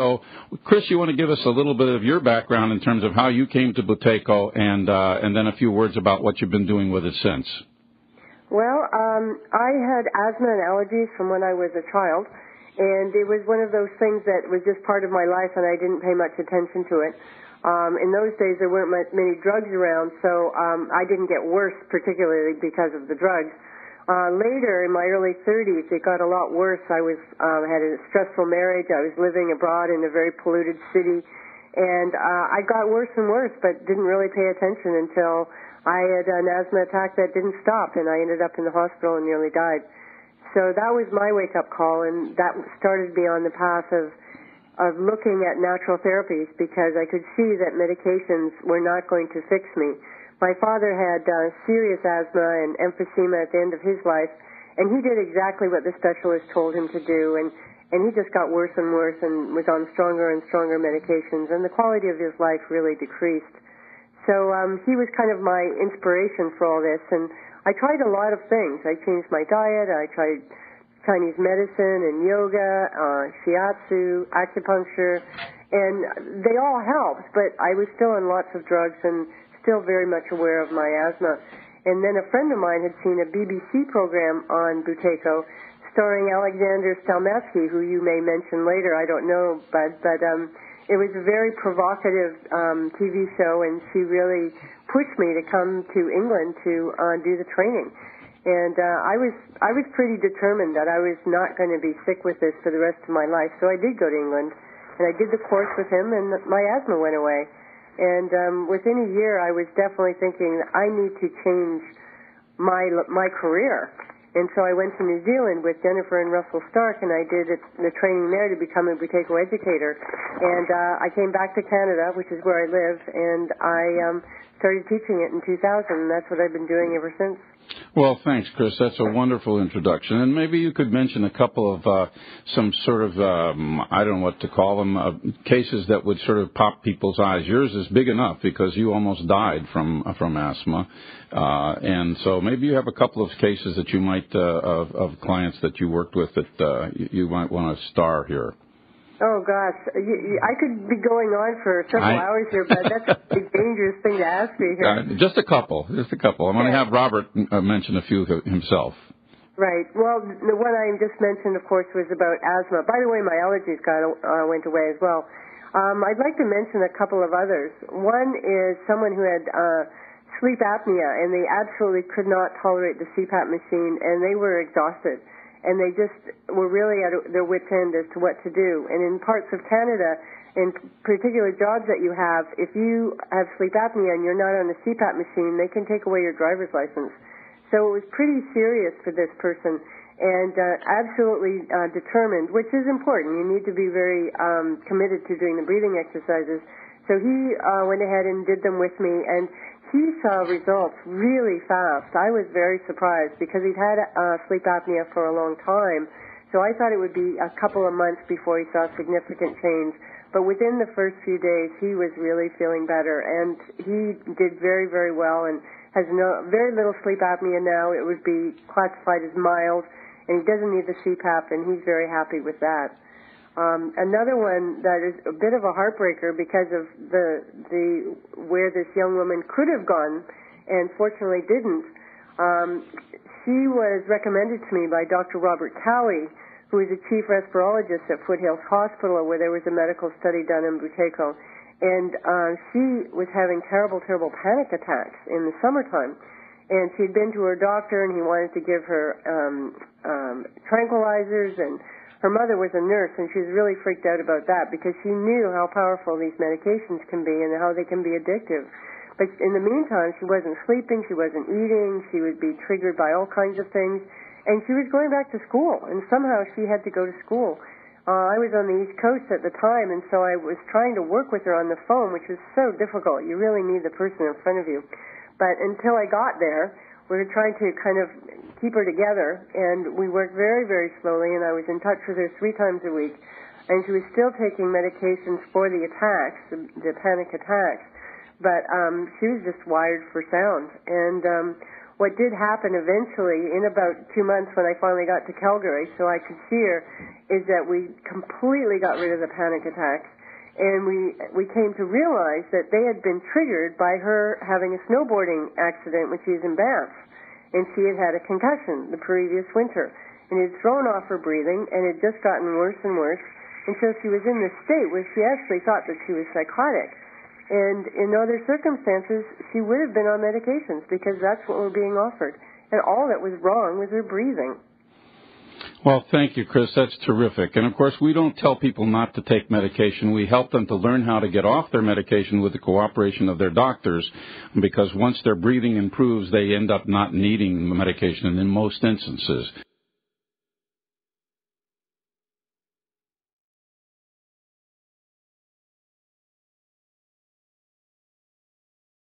So, Chris, you want to give us a little bit of your background in terms of how you came to Buteyko, and then a few words about what you've been doing with it since. Well, I had asthma and allergies from when I was a child, and it was one of those things that was just part of my life, and I didn't pay much attention to it. In those days, there weren't many drugs around, so I didn't get worse, particularly because of the drugs. Later, in my early 30s, it got a lot worse. I had a stressful marriage. I was living abroad in a very polluted city, and I got worse and worse, but didn't really pay attention until I had an asthma attack that didn't stop, and I ended up in the hospital and nearly died. So that was my wake-up call, and that started me on the path of looking at natural therapies, because I could see that medications were not going to fix me. My father had serious asthma and emphysema at the end of his life, and he did exactly what the specialist told him to do, and he just got worse and worse and was on stronger and stronger medications, and the quality of his life really decreased. So he was kind of my inspiration for all this, and I tried a lot of things. I changed my diet, I tried Chinese medicine and yoga, shiatsu, acupuncture, and they all helped, but I was still on lots of drugs and still very much aware of my asthma. And then a friend of mine had seen a BBC program on Buteyko starring Alexander Stelmatsky, who you may mention later, I don't know, but it was a very provocative TV show, and she really pushed me to come to England to do the training. And I was pretty determined that I was not going to be sick with this for the rest of my life, so I did go to England, and I did the course with him, and my asthma went away. And within a year, I was definitely thinking, I need to change my career. And so I went to New Zealand with Jennifer and Russell Stark, and I did the training there to become a Buteyko educator. And I came back to Canada, which is where I live, and I started teaching it in 2000, and that's what I've been doing ever since. Well, thanks, Chris. That's a wonderful introduction. And maybe you could mention a couple of some sort of, I don't know what to call them, cases that would sort of pop people's eyes. Yours is big enough because you almost died from asthma. And so maybe you have a couple of cases that you might, of clients that you worked with that you might want to star here. Oh, gosh. I could be going on for several hours here, but that's a dangerous thing to ask me here. Just a couple. I'm going to have Robert mention a few himself. Right. Well, the one I just mentioned, of course, was about asthma. By the way, my allergies went away as well. I'd like to mention a couple of others. One is someone who had sleep apnea, and they absolutely could not tolerate the CPAP machine, and they were exhausted. And they just were really at their wits' end as to what to do. And in parts of Canada, in particular jobs that you have, if you have sleep apnea and you're not on a CPAP machine, they can take away your driver's license. So it was pretty serious for this person, and absolutely determined, which is important. You need to be very committed to doing the breathing exercises. So he went ahead and did them with me, and he saw results really fast. I was very surprised because he'd had sleep apnea for a long time. So I thought it would be a couple of months before he saw significant change. But within the first few days, he was really feeling better. And he did very, very well and has very little sleep apnea now. It would be classified as mild. And he doesn't need the CPAP, and he's very happy with that. Another one that is a bit of a heartbreaker because of the where this young woman could have gone and fortunately didn't. She was recommended to me by Dr. Robert Cowie, who is a chief respirologist at Foothills Hospital, where there was a medical study done in Buteyko. And she was having terrible, terrible panic attacks in the summertime. And she'd been to her doctor, and he wanted to give her tranquilizers, and her mother was a nurse, and she was really freaked out about that because she knew how powerful these medications can be and how they can be addictive. But in the meantime, she wasn't sleeping, she wasn't eating, she would be triggered by all kinds of things, and she was going back to school, and somehow she had to go to school. I was on the East Coast at the time, and so I was trying to work with her on the phone, which was so difficult. You really need the person in front of you. But until I got there, we were trying to kind of keep her together, and we worked very, very slowly, and I was in touch with her 3 times a week, and she was still taking medications for the attacks, the panic attacks, but she was just wired for sound. And what did happen eventually, in about 2 months when I finally got to Calgary so I could see her, is that we completely got rid of the panic attacks. And we came to realize that they had been triggered by her having a snowboarding accident when she was in Banff. And she had had a concussion the previous winter. And it had thrown off her breathing, and it had just gotten worse and worse until she was in this state where she actually thought that she was psychotic. And in other circumstances, she would have been on medications because that's what were being offered. And all that was wrong was her breathing. Well, thank you, Chris. That's terrific. And, of course, we don't tell people not to take medication. We help them to learn how to get off their medication with the cooperation of their doctors, because once their breathing improves, they end up not needing the medication in most instances.